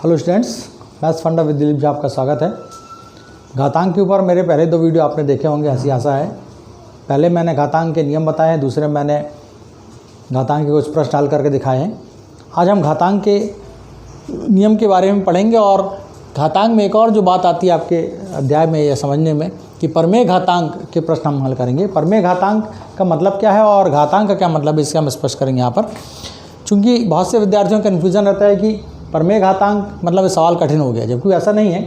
Hello students, maths फंडा with Dilip ji आपका स्वागत है। घातांक के ऊपर मेरे पहले 2 वीडियो आपने देखे होंगे, हंसी आशा है। पहले मैंने घातांक के नियम बताए हैं, दूसरे मैंने घातांक के कुछ प्रश्न हल करके दिखाए हैं। आज हम घातांक के नियम के बारे में पढ़ेंगे और घातांक में एक और जो बात आती है आपके अध्याय में या समझने में कि परमेय घातांक के प्रश्न हम हल करेंगे। परमेय घातांक का मतलब क्या है और घातांक का क्या मतलब है, इसका हम स्पष्ट करेंगे यहाँ पर। चूँकि बहुत से विद्यार्थियों का कन्फ्यूज़न रहता है कि परमेय घातांक मतलब सवाल कठिन हो गया, जबकि ऐसा नहीं है।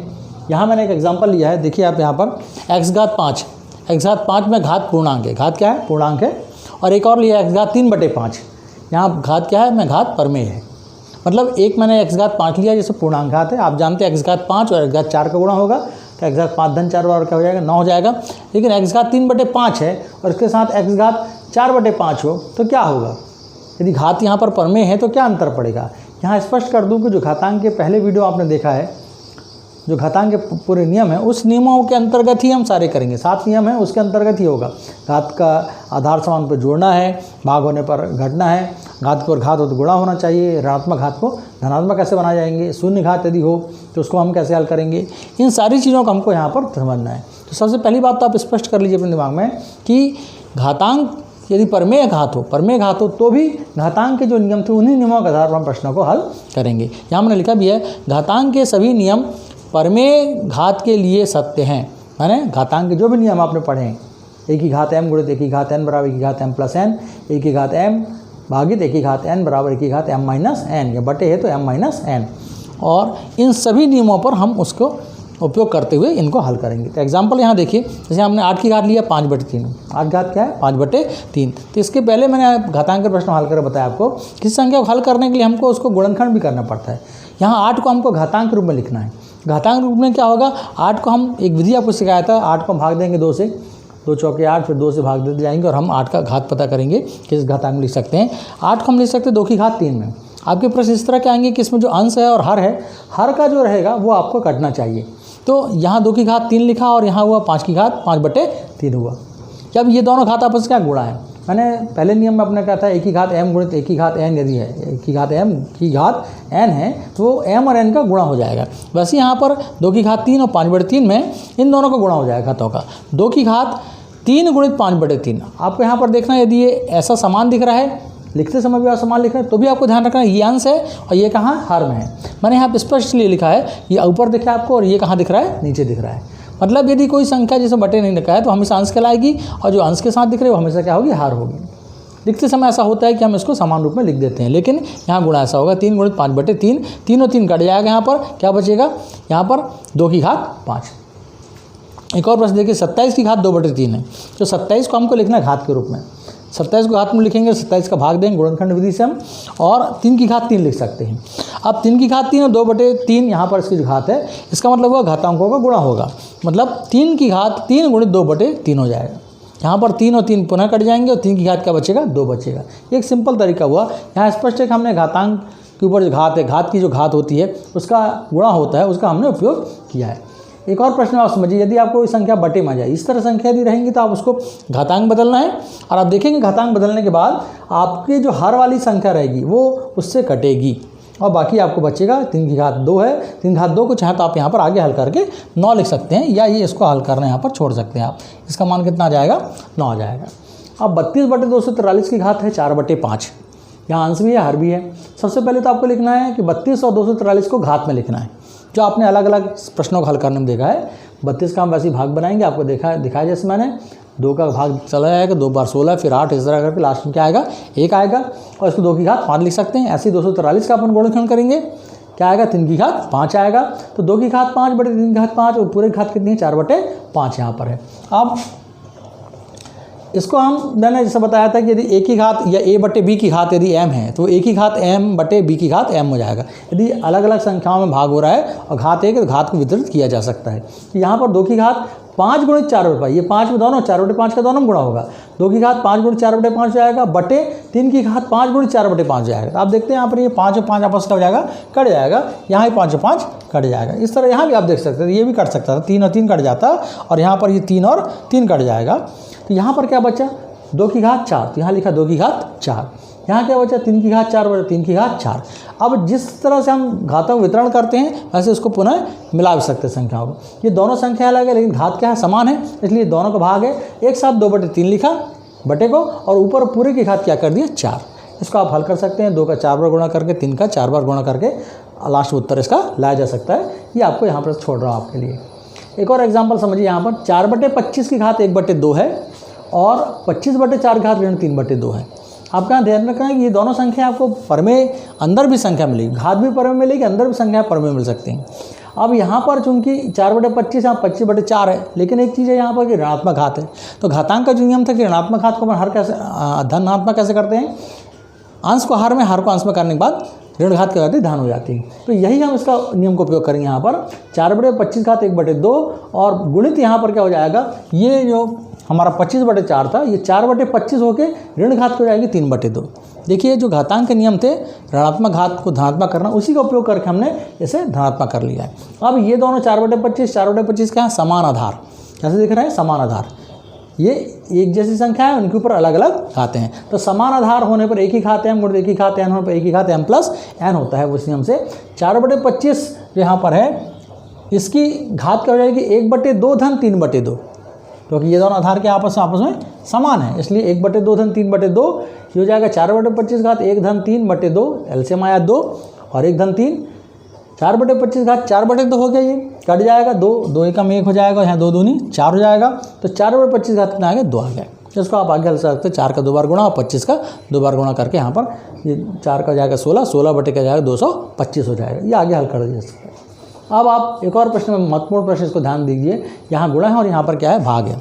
यहाँ मैंने एक एग्जांपल लिया है, देखिए आप यहाँ पर x घात 5 में घात पूर्णांक है। घात क्या है? पूर्णांक है। और एक और लिया x घात 3/5। यहाँ घात क्या है? में घात परमेय है। मतलब एक मैंने x घात 5 लिया जैसे पूर्णांक घात है। आप जानते हैं x घात 5 और x घात 4 का गुणा होगा तो x घात 5 धन 4 बराबर क्या हो जाएगा? 9 हो जाएगा। लेकिन x घात 3/5 है और इसके साथ x घात 4/5 हो तो क्या होगा? यदि घात यहाँ पर परमेय है तो क्या अंतर पड़ेगा? यहाँ स्पष्ट कर दूं कि जो घातांक के पहले वीडियो आपने देखा है, जो घातांक के पूरे नियम है उस नियमों के अंतर्गत ही हम सारे करेंगे। 7 नियम है उसके अंतर्गत ही होगा। घात का आधार समान पर जोड़ना है, भाग होने पर घटना है, घात को घात हो तो गुणा होना चाहिए, ऋणात्मक घात को धनात्मक कैसे बनाए जाएंगे, शून्य घात यदि हो तो उसको हम कैसे हल करेंगे, इन सारी चीज़ों को हमको यहाँ पर समझना है। तो सबसे पहली बात तो आप स्पष्ट कर लीजिए अपने दिमाग में कि घातांक यदि परमेय घात हो तो भी घातांक के जो नियम थे उन्हीं नियमों के आधार पर हम प्रश्नों को हल करेंगे। यहाँ हमने लिखा भी है घातांक के सभी नियम परमेय घात के लिए सत्य हैं। माने घातांक के जो भी नियम आपने पढ़े हैं, एक ही घात m गुणित एक ही घात n बराबर एक ही घात m प्लस n, एक ही घात m भागित एक ही घात n बराबर एक ही घात m माइनस n, या बटे है तो m माइनस n, और इन सभी नियमों पर हम उसको उपयोग करते हुए इनको हल करेंगे। तो एग्जाम्पल यहाँ देखिए, जैसे हमने 8 की घात लिया 5/3। 8 घात क्या है? 5/3। तो इसके पहले मैंने घातांक के प्रश्न हल कर बताया आपको किसी संख्या को हल करने के लिए हमको उसको गुणनखंड भी करना पड़ता है। यहाँ 8 को हमको घातांक के रूप में लिखना है। घातांक रूप में क्या होगा? 8 को हम एक विधि आपको सिखाया था, 8 को हम भाग देंगे 2 से, 2 चौके 8, फिर 2 से भाग देते जाएंगे और हम 8 का घात पता करेंगे किस घातांक में लिख सकते हैं। 8 को हम लिख सकते हैं 2 की घात 3 में। आपके प्रश्न इस तरह के आएंगे कि इसमें जो अंश है और हर है, हर का जो रहेगा वो आपको कटना चाहिए। तो यहाँ 2 की घात 3 लिखा और यहाँ हुआ 5 की घात 5/3 हुआ। जब ये दोनों घात आपस में क्या गुणा है? मैंने पहले नियम में अपने कहा था एक ही घात m गुणित एक ही घात n यदि है, एक ही घात m की घात n है तो m और n का गुणा हो जाएगा। वैसे यहाँ पर 2 की घात 3 और 5/3 में इन दोनों का गुणा हो जाएगा घातों का। 2 की घात 3 गुणित 5/3। आपको यहाँ पर देखना, यदि ये ऐसा समान दिख रहा है, लिखते समय भी आप समान लिख रहे हैं तो भी आपको ध्यान रखना है ये अंश है और ये कहाँ हर में है। मैंने यहाँ पर स्पष्ट इसलिए लिखा है, ये ऊपर दिख रहा है आपको और ये कहाँ दिख रहा है? नीचे दिख रहा है। मतलब यदि कोई संख्या जैसे बटे नहीं लिखा है तो हमेशा अंश कहलाएगी और जो अंश के साथ दिख रही है वो हमेशा क्या होगी? हार होगी। लिखते समय ऐसा होता है कि हम इसको समान रूप में लिख देते हैं, लेकिन यहाँ गुणा ऐसा होगा 3 गुणित 5/3। 3 और 3 कट जाएगा, यहाँ पर क्या बचेगा? यहाँ पर 2 की घात 5। एक और प्रश्न देखिए, 27 की घात 2/3 है। तो 27 को हमको लिखना है घात के रूप में। 27 को घात में लिखेंगे, 27 का भाग देंगे गुणनखंड विधि से हम, और 3 की घात 3 लिख सकते हैं। अब 3 की घात 3 और 2/3 यहाँ पर इसकी जो घात है, इसका मतलब हुआ घातांकों का गुणा होगा। मतलब 3 की घात 3 गुणित 2/3 हो जाएगा। यहाँ पर 3 और 3 पुनः कट जाएंगे और 3 की घात क्या बचेगा? 2 बचेगा। ये एक सिंपल तरीका हुआ। यहाँ स्पष्ट है कि हमने घातांक के ऊपर जो घात है, घात की जो घात होती है उसका गुणा होता है, उसका हमने उपयोग किया है। एक और प्रश्न आप समझिए, यदि आपको कोई संख्या बटे में आ जाए, इस तरह संख्या यदि रहेंगी तो आप उसको घातांक बदलना है और आप देखेंगे घातांक बदलने के बाद आपकी जो हर वाली संख्या रहेगी वो उससे कटेगी और बाकी आपको बचेगा 3 की घात 2 है। 3 की घात 2 को चाहे तो आप यहाँ पर आगे हल करके 9 लिख सकते हैं, या ये इसको हल करना यहाँ पर छोड़ सकते हैं आप। इसका मान कितना आ जाएगा? 9 आ जाएगा। अब 32/243 की घात है 4/5। यहाँ अंश भी है, हर भी है। सबसे पहले तो आपको लिखना है कि 32 और 243 को घात में लिखना है, जो आपने अलग अलग प्रश्नों को हल करने में देखा है। 32 का हम वैसे भाग बनाएंगे, आपको दिखाया जैसे मैंने 2 का भाग चला जाएगा, 2 बार 16, फिर 8, इस तरह करके लास्ट में क्या आएगा? 1 आएगा और इसको 2 की घात 5 लिख सकते हैं। ऐसे ही 243 का अपन गुणनखंड करेंगे, क्या आएगा? 3 की घात 5 आएगा। तो 2 की घात 5/3 की घात 5 और पूरे घात कितनी है? 4/5 यहाँ पर है। अब इसको हम मैंने जैसे बताया था कि यदि a की घात या a/b की घात यदि m है तो a की घात m/b की घात m हो जाएगा। यदि अलग अलग संख्याओं में भाग हो रहा है और घात 1 है तो घात को वितरित किया जा सकता है। तो यहाँ पर 2 की घात 5 गुणित 4/5, ये 5 में दोनों 4/5 का दोनों गुणा होगा। 2 की घात 5 गुणित 4/5 जाएगा, बटे 3 की घात 5 गुणित 4/5 जाएगा। आप देखते हैं यहाँ पर ये 5 और 5 आपस का हो जाएगा, कट जाएगा। यहाँ ही 5 और 5 कट जाएगा। इस तरह यहाँ भी आप देख सकते हैं, ये भी कट सकता था, 3 और 3 कट जाता और यहाँ पर ये 3 और 3 कट जाएगा। तो यहाँ पर क्या बचा? 2 की घात 4, तो यहाँ लिखा 2 की घात 4। यहाँ क्या बचा 3 की घात 4 बचा 3 की घात 4। अब जिस तरह से हम घातों वितरण करते हैं वैसे इसको पुनः मिला भी सकते हैं संख्याओं को। ये दोनों संख्या अलग है लेकिन घात क्या है, समान है, इसलिए दोनों का भाग है। एक साथ 2/3 लिखा बटे को और ऊपर पूरे की घात क्या कर दिया 4। इसको आप हल कर सकते हैं, 2 का 4 बार गुणा करके, 3 का 4 बार गुणा करके लास्ट उत्तर इसका लाया जा सकता है। ये आपको यहाँ पर छोड़ रहा हूँ आपके लिए। एक और एग्जाम्पल समझिए, यहाँ पर 4/25 की घात 1/2 है और 25/4 की घात ऋण 3/2 है। आपका ध्यान रखना है कि ये दोनों संख्या आपको परमेय अंदर भी संख्या मिलेगी, घात भी परमेय मिलेगी, अंदर भी संख्या परमेय मिल सकती हैं। अब यहाँ पर चूंकि 4/25 यहाँ 25/4 है, लेकिन एक चीज़ है यहाँ पर कि ऋणात्मक घात है। तो घातांक का जो नियम था कि ऋणात्मक घात को अपन हर कैसे धनात्मक कैसे करते हैं, अंश को हर में, हर को अंश में करने के बाद ऋण घात क्या होती है, धन हो जाती है। तो यही हम इसका नियम को उपयोग करेंगे यहाँ पर 4/25 घात 1/2 और गुणित यहाँ पर क्या हो जाएगा, ये जो हमारा 25/4 था ये 4/25 होके ऋण घात हो जाएगी 3/2। देखिए जो घातांक के नियम थे ऋणात्मक घात को धनात्मक करना, उसी का उपयोग करके हमने इसे धनात्मक कर लिया है। अब ये दोनों 4/25 क्या है, समान आधार, कैसे दिख रहे हैं, समान आधार। ये एक जैसी संख्या है, उनके ऊपर अलग अलग घाते हैं। तो समान आधार होने पर एक ही घात m गुणित एक ही घात n होने पर एक ही घात m प्लस n होता है। उस नियम से 4/25 जो यहाँ पर है इसकी घात क्या हो जाएगी 1/2 धन 3/2, क्योंकि ये दोनों आधार के आपस में समान है, इसलिए 1/2 धन 3/2 ये हो जाएगा 4/25 घात 1 धन 3/2, एलसीएम आया 2 और 1 धन 3, 4/25 घात 4/2 हो गया, ये कट जाएगा 2, 2 एकम 1 हो जाएगा, यहाँ 2 दूनी 4 हो जाएगा। तो 4/25 घात कितना आ गया 2 आ गया। इसको आप आगे हल सकते हैं, 4 का 2 बार गुणा और 25 का 2 बार गुणा करके यहाँ पर ये 4 का जाएगा 16, 16 बटे का जाएगा 225 हो जाएगा। ये आगे हल कर दिया सकते हैं। अब आप एक और प्रश्न में महत्वपूर्ण प्रश्न, इसको ध्यान दीजिए, यहाँ गुणा है और यहाँ पर क्या है, भाग है।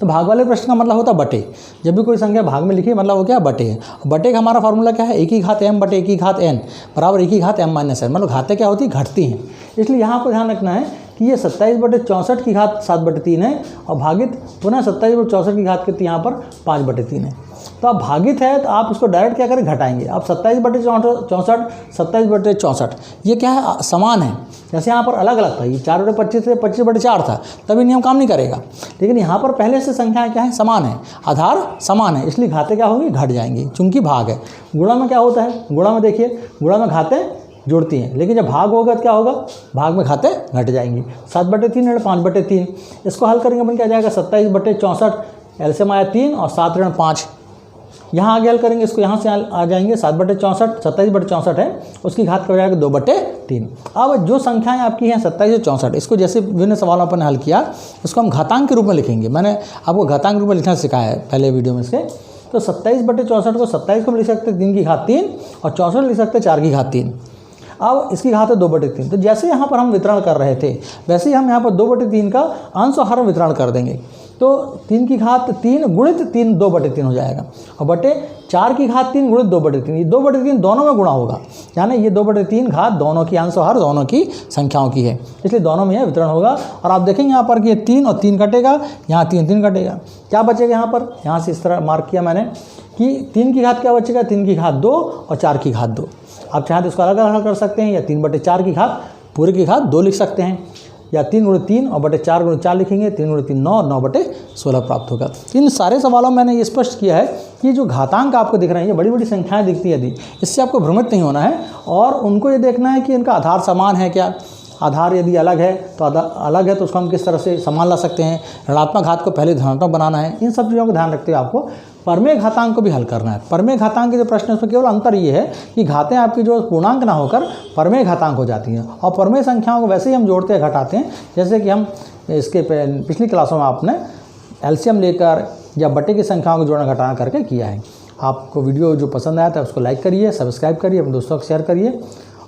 तो भाग वाले प्रश्न का मतलब होता है बटे। जब भी कोई संख्या भाग में लिखी मतलब वो क्या है, बटे है। बटे का हमारा फार्मूला क्या है, 1 की घात m बटे 1 की घात n बराबर 1 की घात m माइनस n। मतलब घातें क्या होती है, घटती हैं। इसलिए यहाँ पर ध्यान रखना है कि ये 27/64 की घात 7/3 है और भागित पुनः 27/64 की घात कितनी यहाँ पर 5/3 है। तो अब भागित है तो आप उसको डायरेक्ट क्या करें, घटाएंगे। अब 27/64 27/64 ये क्या है, समान है। जैसे यहाँ पर अलग अलग था, ये 4/25 से 25/4 था, तभी नियम काम नहीं करेगा। लेकिन यहाँ पर पहले से संख्याएँ क्या है, समान है, आधार समान है, इसलिए घातें क्या होंगी, घट जाएंगी, चूंकि भाग है। गुणा में क्या होता है, गुणा में देखिए, गुणा में घातें जुड़ती हैं, लेकिन जब भाग होगा तो क्या होगा, भाग में घातें घट जाएंगी। 7/3 ऋण 5/3, इसको हल करेंगे अपन क्या जाएगा 27/64, एलसीएम आया 3 और 7 ऋण 5। यहाँ आगे हल करेंगे इसको, यहाँ से आ जाएंगे 7/64, 27/64 है, उसकी घात क्या हो जाएगा 2/3। अब जो संख्याएं आपकी हैं 27 से 64, इसको जैसे विभिन्न सवालों पर हल किया, इसको हम घातांक के रूप में लिखेंगे। मैंने आपको घातांक के रूप में लिखना सिखाया है पहले वीडियो में इसके। तो 27/64 को 27 को लिख सकते हैं 3 की घात 3 और 64 लिख सकते हैं 4 की घात 3। अब इसकी घात है 2/3। तो जैसे यहाँ पर हम वितरण कर रहे थे वैसे ही हम यहाँ पर 2/3 का अंश और हर वितरण कर देंगे। तो 3 की घात 3 गुणित 3 2/3 हो जाएगा और बटे 4 की घात 3 गुणित 2/3, ये 2/3 दोनों में गुणा होगा, यानी ये 2/3 घात दोनों की अंश और हर दोनों की संख्याओं की है, इसलिए दोनों में यह वितरण होगा। और आप देखेंगे यहाँ पर कि 3 और 3 कटेगा, यहाँ 3 कटेगा, क्या बचेगा यहाँ पर, यहाँ से इस तरह मार्क किया मैंने कि 3 की घात क्या बचेगा, 3 की घात 2 और 4 की घात 2। आप चाहें तो इसको अलग अलग कर सकते हैं, या 3/4 की घात पूरे की घात 2 लिख सकते हैं, या 3 × 3 और बटे 4 × 4 लिखेंगे, 3 × 3 9, 9/16 प्राप्त होगा। इन सारे सवालों में मैंने ये स्पष्ट किया है कि जो घातांक आपको दिख रहे हैं, ये बड़ी बड़ी संख्याएं दिखती है यदि, इससे आपको भ्रमित नहीं होना है और उनको ये देखना है कि इनका आधार समान है क्या। आधार यदि अलग है तो अलग है तो उसको हम किस तरह से समान ला सकते हैं। ऋणात्मक घात को पहले धनात्मक बनाना है। इन सब चीज़ों को ध्यान रखते हुए आपको परमेय घातांक को भी हल करना है। परमेय घातांक के जो प्रश्न है उसमें केवल अंतर ये है कि घातें आपकी जो पूर्णांक ना होकर परमेय घातांक हो जाती हैं और परमेय संख्याओं को वैसे ही हम जोड़ते हैं घटाते हैं, जैसे कि हम इसके पिछली क्लासों में आपने एलसीएम लेकर या बटे की संख्याओं को जोड़ना घटाना करके किया है। आपको वीडियो जो पसंद आया था उसको लाइक करिए, सब्सक्राइब करिए, अपने दोस्तों को शेयर करिए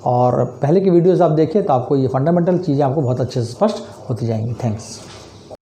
और पहले की वीडियोज़ आप देखिए तो आपको ये फंडामेंटल चीज़ें आपको बहुत अच्छे से स्पष्ट होती जाएंगी। थैंक्स।